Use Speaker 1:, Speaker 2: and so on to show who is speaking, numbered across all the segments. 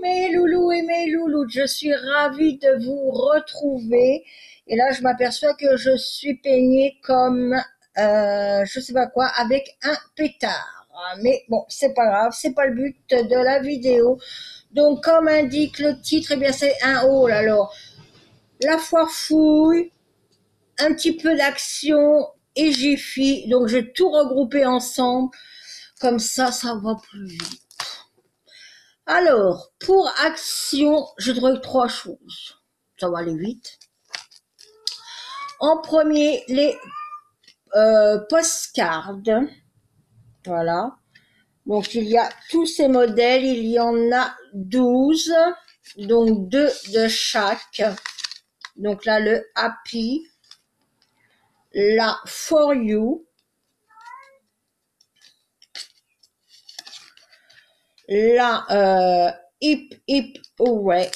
Speaker 1: mes loulous et mes louloutes, je suis ravie de vous retrouver. Et là, je m'aperçois que je suis peignée comme, je sais pas quoi, avec un pétard. Mais bon, c'est pas grave, c'est pas le but de la vidéo. Donc, comme indique le titre, eh bien, c'est un haul. Alors, la foire fouille, un petit peu d'action et Jiffy. Donc, j'ai tout regroupé ensemble. Comme ça va plus vite. Alors, pour action, je trouve trois choses. Ça va aller vite. En premier, les postcards. Voilà. Donc, il y a tous ces modèles. Il y en a 12. Donc, 2 de chaque. Donc là, le Happy. La For You. La Hip Hip Hooray.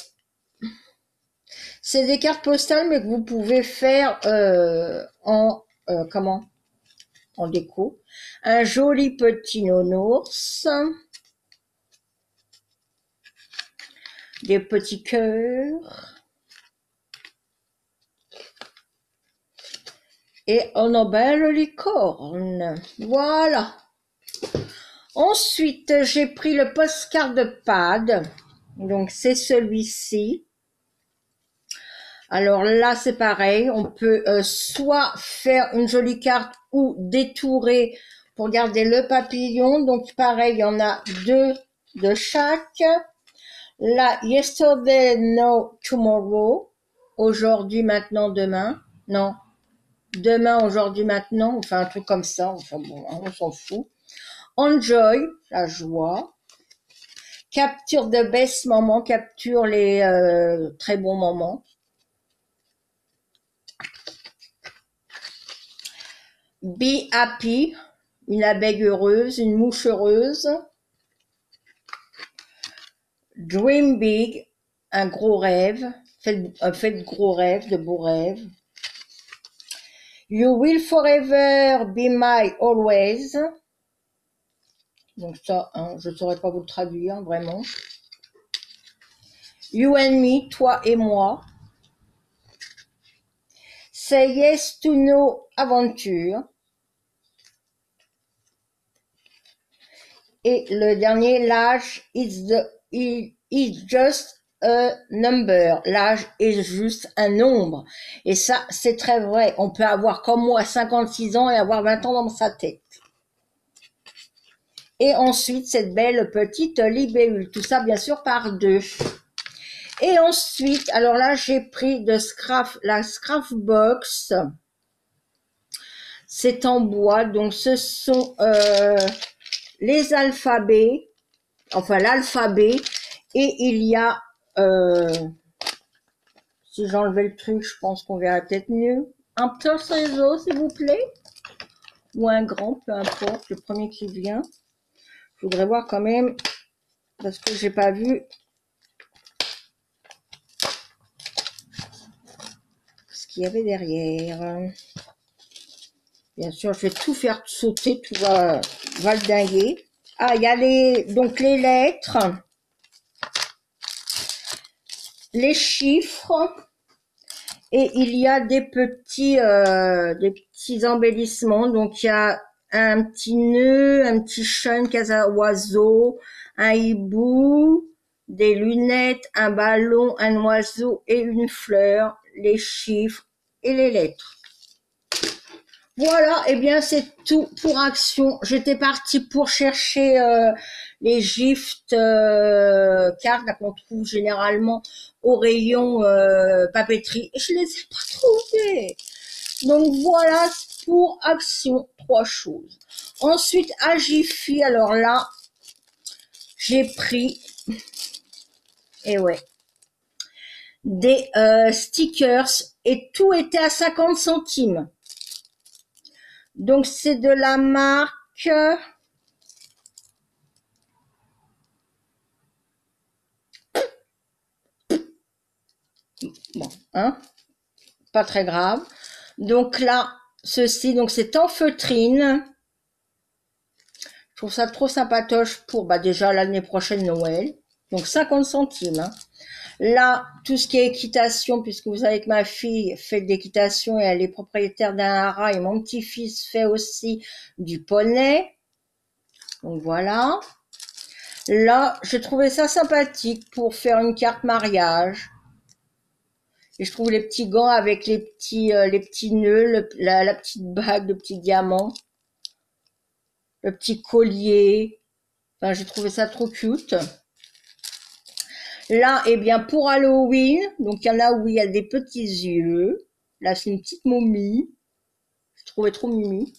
Speaker 1: C'est des cartes postales, mais que vous pouvez faire en déco. Un joli petit nounours. Des petits cœurs. Et une belle licorne. Voilà. Ensuite, j'ai pris le postcard de Pad. Donc, c'est celui-ci. Alors là, c'est pareil. On peut soit faire une jolie carte ou détourer pour garder le papillon. Donc, pareil, il y en a 2 de chaque. Là, Yesterday, No Tomorrow. Aujourd'hui, maintenant, demain. Non. Demain, aujourd'hui, maintenant. Enfin, un truc comme ça. Enfin, bon, on s'en fout. Enjoy, la joie. Capture the best moments. Capture les très bons moments. Be happy, une abeille heureuse, une mouche heureuse. Dream big, un gros rêve. Faites gros rêves, de beaux rêves. You will forever be my always. Donc ça, hein, je ne saurais pas vous le traduire, vraiment. You and me, toi et moi. Say yes to no aventure. Et le dernier, l'âge is just a number. L'âge est juste un nombre. Et ça, c'est très vrai. On peut avoir comme moi 56 ans et avoir 20 ans dans sa tête. Et ensuite, cette belle petite libellule. Tout ça, bien sûr, par 2. Et ensuite, alors là, j'ai pris la Scrapbox. C'est en bois. Donc, ce sont les alphabets. Enfin, l'alphabet. Et il y a, si j'enlevais le truc, je pense qu'on verra peut-être mieux. Un petit ciseau, s'il vous plaît. Ou un grand, peu importe, le premier qui vient. Je voudrais voir quand même, parce que j'ai pas vu ce qu'il y avait derrière. Bien sûr, je vais tout faire sauter, tout va le dinguer. Ah, il y a donc les lettres, les chiffres, et il y a des petits embellissements. Donc, il y a un petit nœud, un petit chêne, casa oiseau, un hibou, des lunettes, un ballon, un oiseau et une fleur, les chiffres et les lettres. Voilà, et bien c'est tout pour action. J'étais partie pour chercher les gift cartes qu'on trouve généralement au rayon papeterie et je les ai pas trouvées. Donc voilà pour action, 3 choses. Ensuite à Jiffy, alors là j'ai pris, et ouais, des stickers et tout était à 50 centimes. Donc, c'est de la marque bon, hein, pas très grave. Donc là, ceci, donc c'est en feutrine. Je trouve ça trop sympatoche pour, déjà l'année prochaine Noël. Donc 50 centimes. Hein. Là, tout ce qui est équitation, puisque vous savez que ma fille fait de l'équitation et elle est propriétaire d'un haras et mon petit-fils fait aussi du poney. Donc voilà. Là, j'ai trouvé ça sympathique pour faire une carte mariage. Et je trouve les petits gants avec les petits nœuds, la petite bague, le petit diamant, le petit collier. Enfin, j'ai trouvé ça trop cute. Là, eh bien, pour Halloween, donc il y en a où il y a des petits yeux. Là, c'est une petite momie. Je trouvais trop mimi.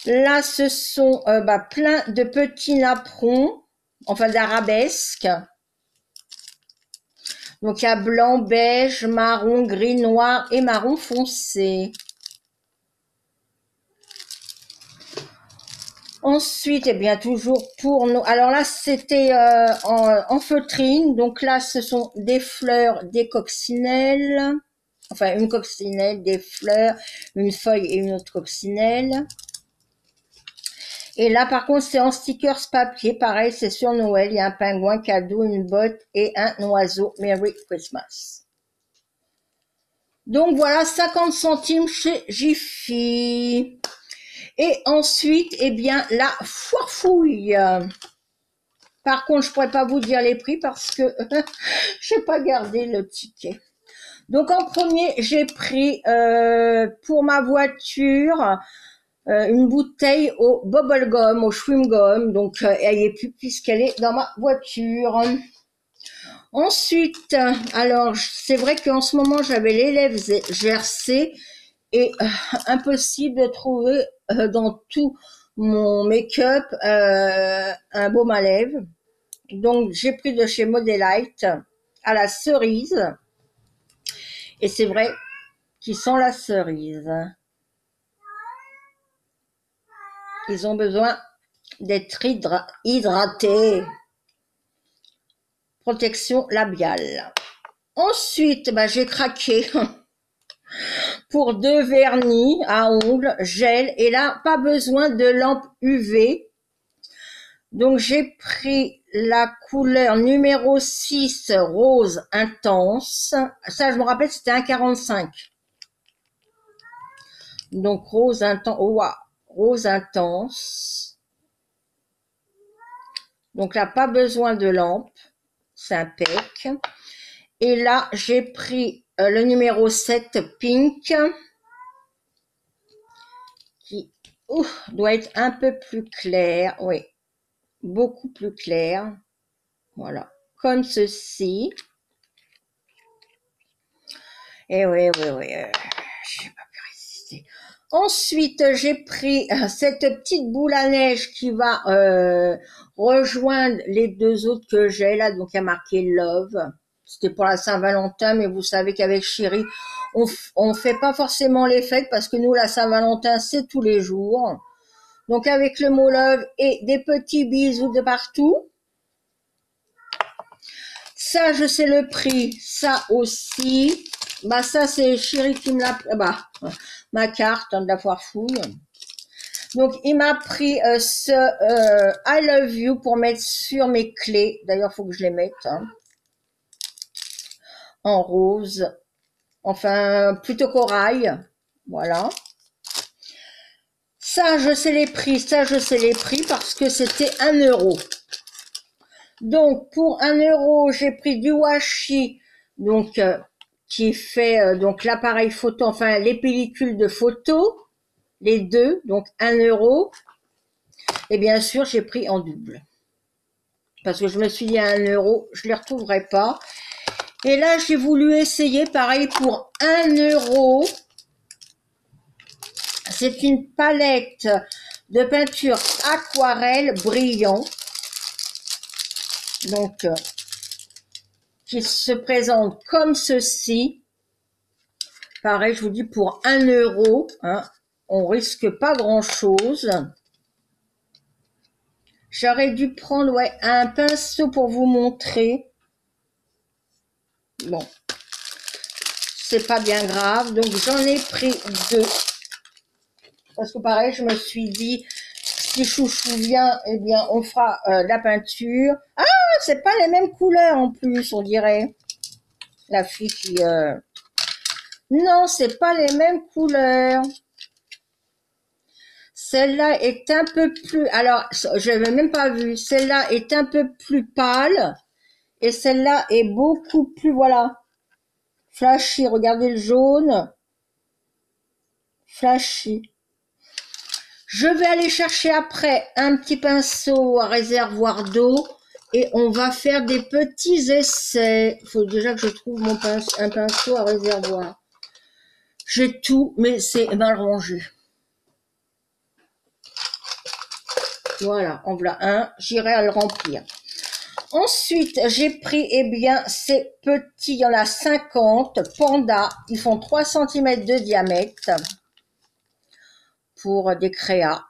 Speaker 1: Là, ce sont plein de petits napperons, enfin d'arabesques. Donc, il y a blanc, beige, marron, gris, noir et marron foncé. Ensuite, eh bien, toujours pour nous. Alors là, c'était en feutrine. Donc là, ce sont des fleurs, des coccinelles. Enfin, une coccinelle, des fleurs, une feuille et une autre coccinelle. Et là, par contre, c'est en stickers papier. Pareil, c'est sur Noël. Il y a un pingouin cadeau, une botte et un oiseau. Merry Christmas. Donc voilà, 50 centimes chez Jiffy. Et ensuite, eh bien, la foirefouille. Par contre, je pourrais pas vous dire les prix parce que je n'ai pas gardé le ticket. Donc en premier, j'ai pris pour ma voiture une bouteille au bubblegum, au chewing gum. Donc elle y est plus puisqu'elle est dans ma voiture. Ensuite, alors c'est vrai qu'en ce moment j'avais les lèvres gercées et impossible de trouver dans tout mon make-up un baume à lèvres. Donc j'ai pris de chez Modelite à la cerise. Et c'est vrai qu'ils sent la cerise. Ils ont besoin d'être hydratés. Protection labiale. Ensuite, j'ai craqué pour 2 vernis à ongles, gel. Et là, pas besoin de lampe UV. Donc, j'ai pris la couleur numéro 6, rose intense. Ça, je me rappelle, c'était 1,45. Donc, rose intense. Oh, wow. Rose intense. Donc là, pas besoin de lampe. C'est impec. Et là, j'ai pris le numéro 7, pink. Qui doit être un peu plus clair. Oui, beaucoup plus clair. Voilà, comme ceci. Et oui, je n'ai pas pu résister. Ensuite, j'ai pris cette petite boule à neige qui va rejoindre les 2 autres que j'ai là. Donc, il y a marqué Love. C'était pour la Saint-Valentin, mais vous savez qu'avec Chérie, on fait pas forcément les fêtes parce que nous, la Saint-Valentin, c'est tous les jours. Donc, avec le mot Love et des petits bisous de partout. Ça, je sais le prix. Ça aussi. Ça, c'est Chérie qui me l'a... ma carte de la foire fouille. Donc, il m'a pris ce I Love You pour mettre sur mes clés. D'ailleurs, il faut que je les mette. En rose. Enfin, plutôt corail. Voilà. Ça, je sais les prix. Ça, je sais les prix parce que c'était 1 euro. Donc, pour 1 euro, j'ai pris du washi. Donc, qui fait donc l'appareil photo, enfin les pellicules de photo, les 2, donc 1 euro. Et bien sûr, j'ai pris en double. Parce que je me suis dit à 1 euro, je ne les retrouverai pas. Et là, j'ai voulu essayer, pareil, pour 1 euro. C'est une palette de peinture aquarelle brillant. Donc, qui se présente comme ceci. Pareil, je vous dis pour 1 euro, hein, on risque pas grand chose. J'aurais dû prendre un pinceau pour vous montrer. Bon, c'est pas bien grave. Donc j'en ai pris 2. Parce que pareil, je me suis dit, si Chouchou vient, eh bien, on fera de la peinture. Ah, c'est pas les mêmes couleurs en plus, on dirait. La fille qui... Non, c'est pas les mêmes couleurs. Celle-là est un peu plus... Alors, je l'avais même pas vu. Celle-là est un peu plus pâle. Et celle-là est beaucoup plus... Voilà. Flashy. Regardez le jaune. Flashy. Je vais aller chercher après un petit pinceau à réservoir d'eau. Et on va faire des petits essais. Il faut déjà que je trouve un pinceau à réservoir. J'ai tout, mais c'est mal rangé. Voilà, en voilà un. J'irai à le remplir. Ensuite, j'ai pris, eh bien, ces petits, il y en a 50, Panda. Ils font 3 cm de diamètre pour des créas.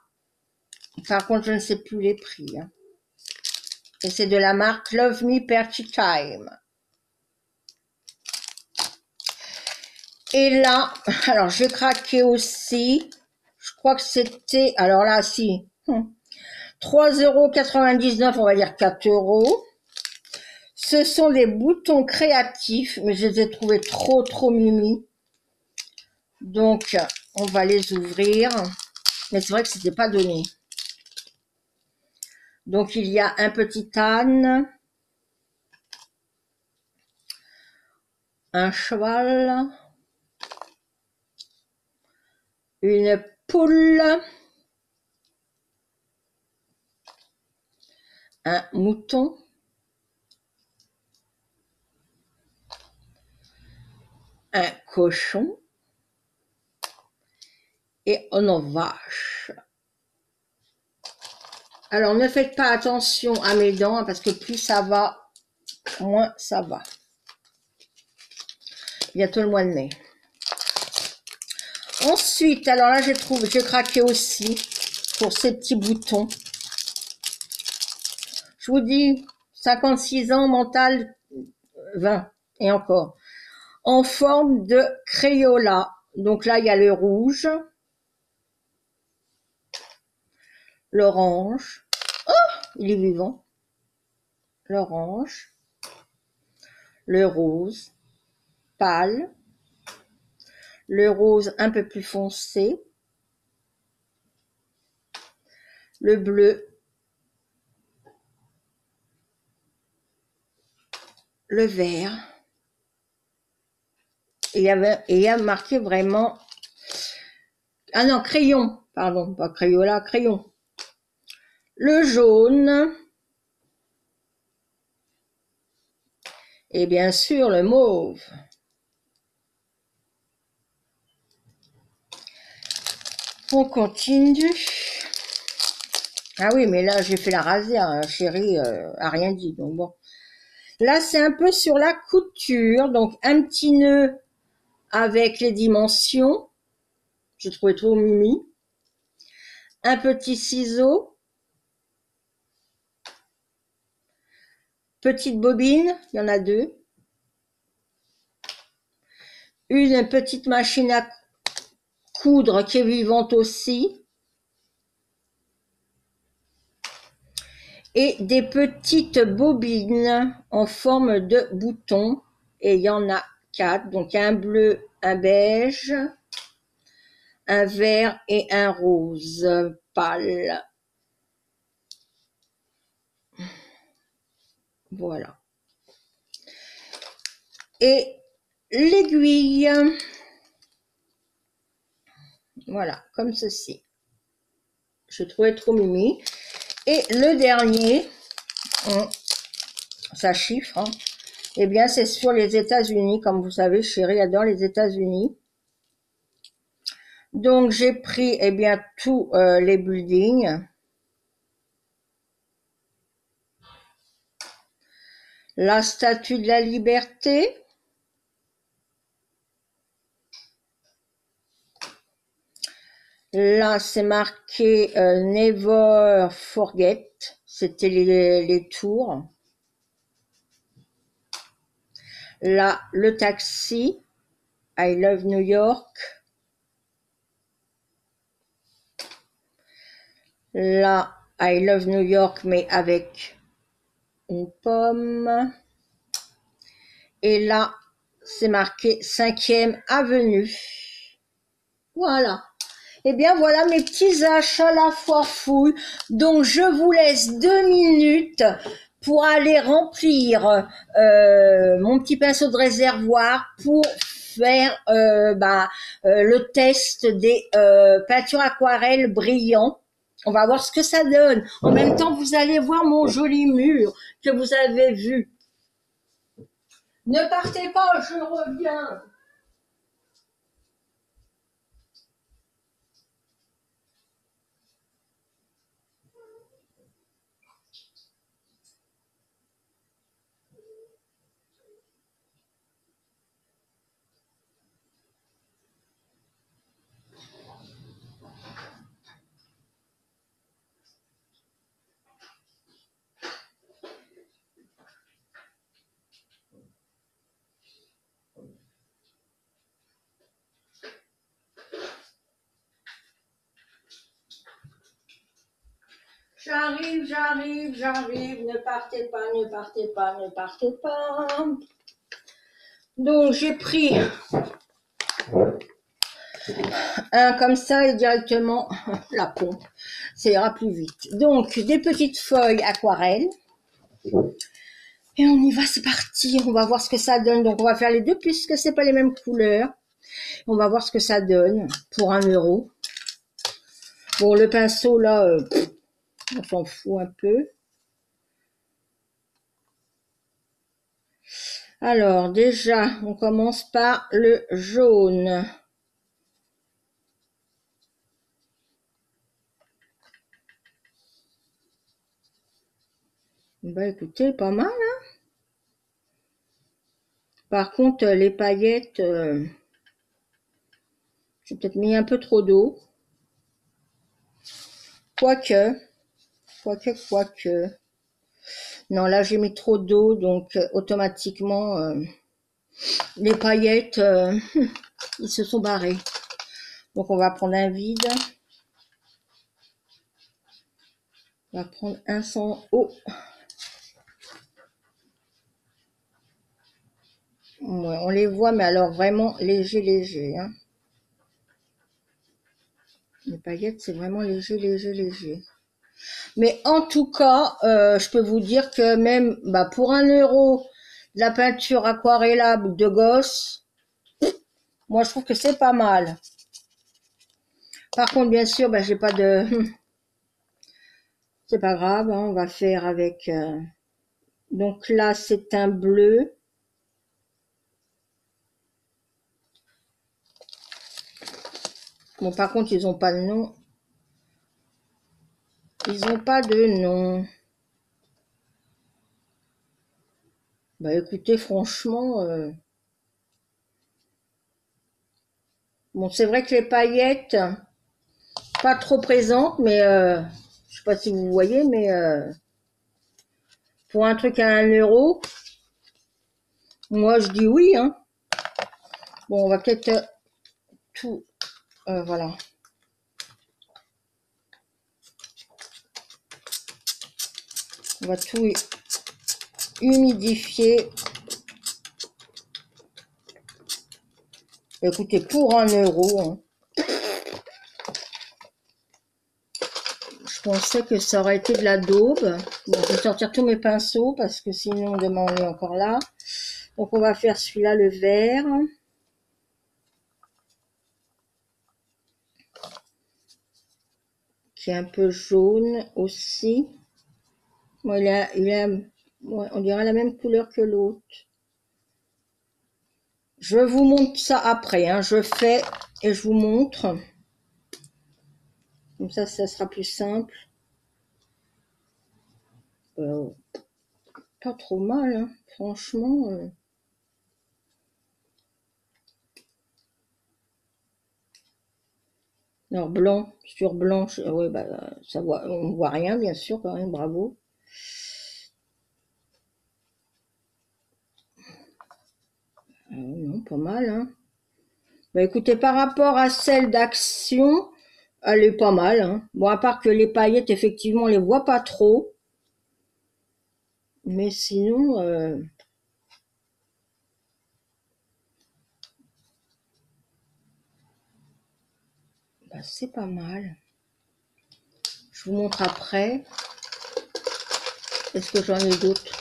Speaker 1: Par contre, je ne sais plus les prix. Hein. Et c'est de la marque Love Me Party Time. Et là, alors j'ai craqué aussi. Je crois que c'était, alors là, si, 3,99 €, on va dire 4 €. Ce sont des boutons créatifs, mais je les ai trouvés trop mimi. Donc, on va les ouvrir. Mais c'est vrai que c'était pas donné. Donc, il y a un petit âne, un cheval, une poule, un mouton, un cochon et une vache. Alors, ne faites pas attention à mes dents, parce que plus ça va, moins ça va. Bientôt le mois de mai. Ensuite, alors là, j'ai craqué aussi pour ces petits boutons. Je vous dis, 56 ans, mental 20, et encore. En forme de Crayola. Donc là, il y a le rouge, l'orange. Oh, il est vivant. L'orange, le rose pâle, le rose un peu plus foncé, le bleu, le vert. Et il y a marqué vraiment... Ah non, crayon, pardon, pas Crayola, crayon. Le jaune. Et bien sûr, le mauve. On continue. Ah oui, mais là, j'ai fait la razzia, hein, chérie, a rien dit, donc bon. Là, c'est un peu sur la couture, donc un petit nœud avec les dimensions. J'ai trouvé trop mimi. Un petit ciseau. Petite bobine, il y en a 2. Une petite machine à coudre qui est vivante aussi. Et des petites bobines en forme de bouton. Et il y en a 4. Donc un bleu, un beige, un vert et un rose pâle. Voilà. Et l'aiguille. Voilà, comme ceci. Je trouvais trop mimi. Et le dernier, ça chiffre, hein, eh bien c'est sur les États-Unis. Comme vous savez, chérie adore les États-Unis. Donc j'ai pris eh bien tous les buildings. La statue de la liberté. Là, c'est marqué Never Forget. C'était les tours. Là, le taxi. I Love New York. Là, I Love New York, mais avec une pomme. Et là, c'est marqué 5e avenue. Voilà. Eh bien, voilà mes petits achats à la foire fouille. Donc, je vous laisse 2 minutes pour aller remplir mon petit pinceau de réservoir pour faire le test des peintures aquarelles brillantes. On va voir ce que ça donne. En même temps, vous allez voir mon joli mur que vous avez vu. Ne partez pas, je reviens. J'arrive, ne partez pas, ne partez pas, ne partez pas. Donc j'ai pris un comme ça et directement la pompe, ça ira plus vite. Donc des petites feuilles aquarelles. Et on y va, c'est parti, on va voir ce que ça donne. Donc on va faire les deux puisque c'est pas les mêmes couleurs. On va voir ce que ça donne pour 1 €. Bon, le pinceau là, on s'en fout un peu. Alors déjà, on commence par le jaune. Bah écoutez, pas mal, hein. Par contre, les paillettes, j'ai peut-être mis un peu trop d'eau. Quoique. Non, là j'ai mis trop d'eau, donc automatiquement, les paillettes, ils se sont barrés. Donc on va prendre un vide. On va prendre un sans eau. Ouais, on les voit, mais alors vraiment léger, hein. Les paillettes, c'est vraiment léger. Mais en tout cas, je peux vous dire que même pour 1 € de la peinture aquarellable de gosse, moi je trouve que c'est pas mal. Par contre, bien sûr, j'ai pas de... C'est pas grave, hein, on va faire avec... Donc là, c'est un bleu. Bon, par contre, ils ont pas de nom. Ils ont pas de nom. Bah écoutez, franchement... Bon, c'est vrai que les paillettes, pas trop présentes, mais je sais pas si vous voyez, mais pour un truc à 1 €, moi je dis oui, hein. Bon, on va peut-être tout... voilà. On va tout humidifier. Écoutez, pour 1 €, hein, je pensais que ça aurait été de la daube. Bon, je vais sortir tous mes pinceaux parce que sinon demain on est encore là. Donc on va faire celui-là, le vert. Qui est un peu jaune aussi. Bon, ouais, on dirait la même couleur que l'autre. Je vous montre ça après, hein. Je fais et je vous montre. Comme ça sera plus simple. Pas trop mal, hein. Franchement. Alors blanc sur blanc, ouais, ça voit, on voit rien bien sûr quand même, bravo. Non, pas mal, hein. Écoutez, par rapport à celle d'Action, Elle est pas mal, hein. Bon, à part que les paillettes, effectivement, on les voit pas trop. Mais sinon, bah, c'est pas mal. Je vous montre après. Est-ce que j'en ai d'autres?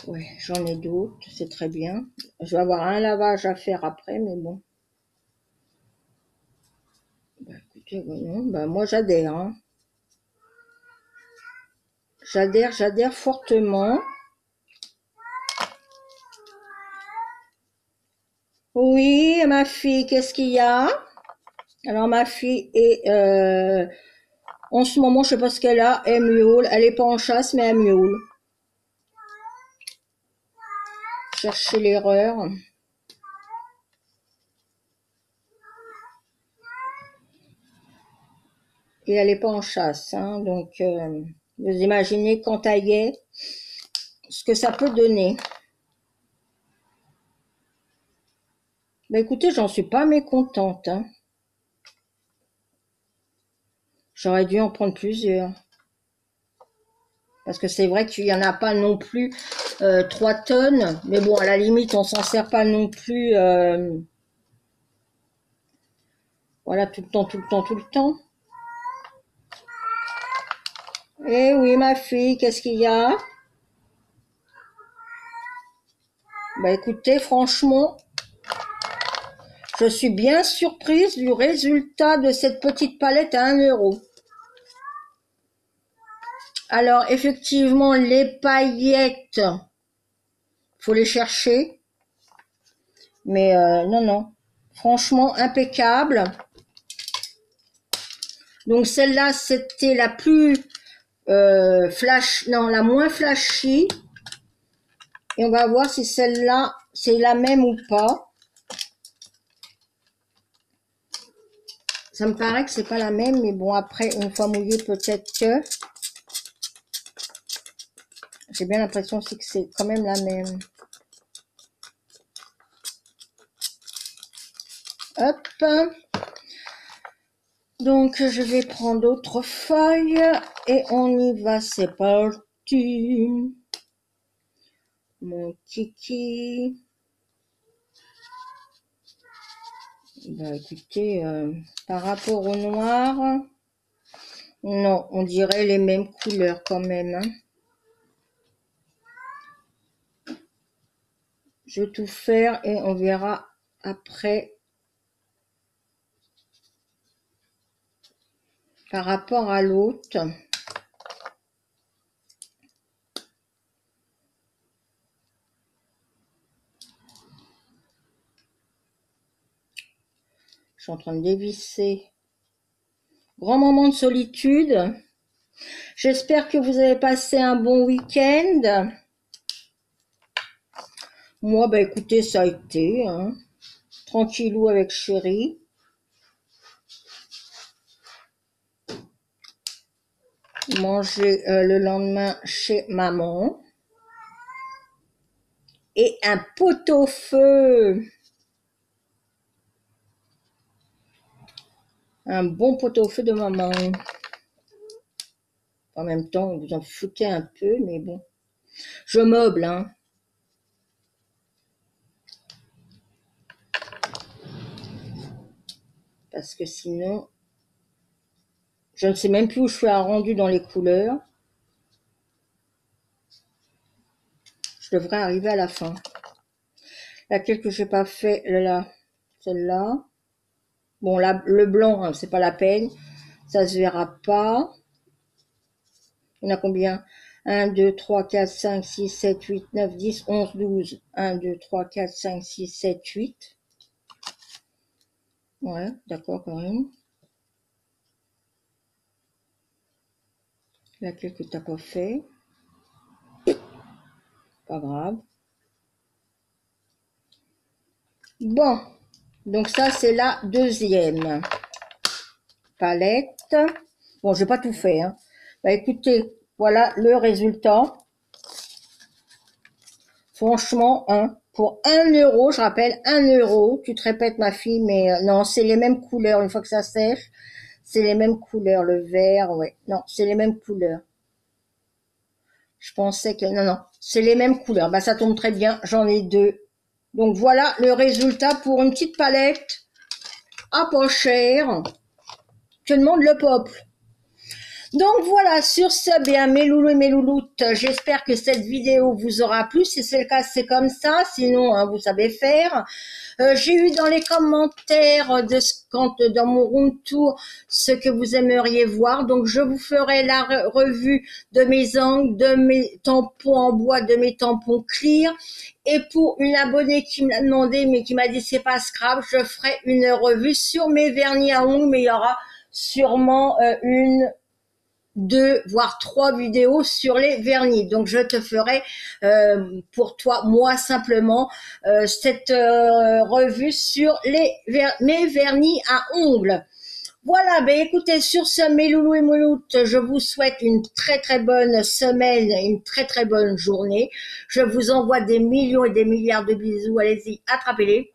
Speaker 1: Ouais, j'en ai d'autres, c'est très bien. Je vais avoir un lavage à faire après, mais bon. Bah, écoutez, non, bah, moi j'adhère, hein. J'adhère fortement. Oui, ma fille, qu'est-ce qu'il y a? Alors ma fille est en ce moment, je sais pas ce qu'elle a, elle miaule. Elle est pas en chasse, mais elle miaule. Chercher l'erreur. Et elle est pas en chasse, hein, donc vous imaginez quand elle y est, ce que ça peut donner. Bah écoutez, j'en suis pas mécontente, hein. J'aurais dû en prendre plusieurs. Parce que c'est vrai qu'il y en a pas non plus 3 tonnes. Mais bon, à la limite, on s'en sert pas non plus voilà, tout le temps, tout le temps, tout le temps. Eh oui, ma fille, qu'est-ce qu'il y a? Bah écoutez, franchement, je suis bien surprise du résultat de cette petite palette à 1 €. Alors, effectivement, les paillettes, faut les chercher. Mais non, non. Franchement, impeccable. Donc, celle-là, c'était la plus non, la moins flashy. Et on va voir si celle-là, c'est la même ou pas. Ça me paraît que c'est pas la même, mais bon, après, une fois mouillé, peut-être que... J'ai bien l'impression aussi que c'est quand même la même. Hop. Donc, je vais prendre d'autres feuilles et on y va, c'est parti. Mon kiki. Bah, écoutez, par rapport au noir, non, on dirait les mêmes couleurs quand même, hein. Je vais tout faire et on verra après par rapport à l'autre. Je suis en train de dévisser. Grand moment de solitude. J'espère que vous avez passé un bon week-end. Moi, bah écoutez, ça a été, hein, tranquillou avec chéri. Manger le lendemain chez maman. Et un pot-au-feu. Un bon pot-au-feu de maman. En même temps, vous en foutez un peu, mais bon. Je meuble, hein. Parce que sinon, je ne sais même plus où je fais un rendu dans les couleurs. Je devrais arriver à la fin. Laquelle que j'ai pas fait, là, celle-là. Bon, là, le blanc, hein, c'est pas la peine. Ça se verra pas. Il y en a combien? 1, 2, 3, 4, 5, 6, 7, 8, 9, 10, 11, 12. 1, 2, 3, 4, 5, 6, 7, 8. Ouais, d'accord, Corinne. Laquelle que t'as pas fait? Pas grave. Bon, donc ça, c'est la deuxième palette. Bon, j'ai pas tout fait, hein. Bah écoutez, voilà le résultat. Franchement, hein, pour 1 €, je rappelle, 1 €. Tu te répètes, ma fille, mais non, c'est les mêmes couleurs. Une fois que ça sèche, c'est les mêmes couleurs. Le vert, ouais. Non, c'est les mêmes couleurs. Je pensais que... Non, non, c'est les mêmes couleurs. Bah, ça tombe très bien, j'en ai 2. Donc voilà le résultat pour une petite palette à pas cher que demande le peuple. Donc voilà, sur ce, bien mes loulous et mes louloutes, j'espère que cette vidéo vous aura plu. Si c'est le cas, c'est comme ça. Sinon, hein, vous savez faire. J'ai eu dans les commentaires dans mon room tour ce que vous aimeriez voir. Donc je vous ferai la revue de mes angles, de mes tampons en bois, de mes tampons clear. Et pour une abonnée qui me l'a demandé, mais qui m'a dit c'est pas scrap, je ferai une revue sur mes vernis à ongles, mais il y aura sûrement 2 voire 3 vidéos sur les vernis. Donc je te ferai pour toi, moi simplement, cette revue sur mes vernis à ongles. Voilà, ben écoutez, sur ce, mes loulous et mouloutes, je vous souhaite une très très bonne semaine, une très très bonne journée. Je vous envoie des millions et des milliards de bisous. Allez-y, attrapez-les.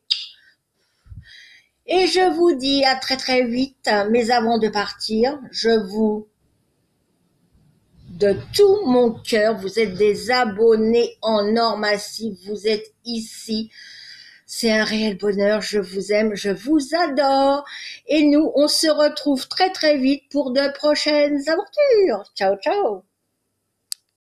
Speaker 1: Et je vous dis à très très vite. Mais avant de partir, je vous de tout mon cœur, vous êtes des abonnés en or massif, vous êtes ici, c'est un réel bonheur, je vous aime, je vous adore, et nous, on se retrouve très très vite pour de prochaines aventures. Ciao, ciao.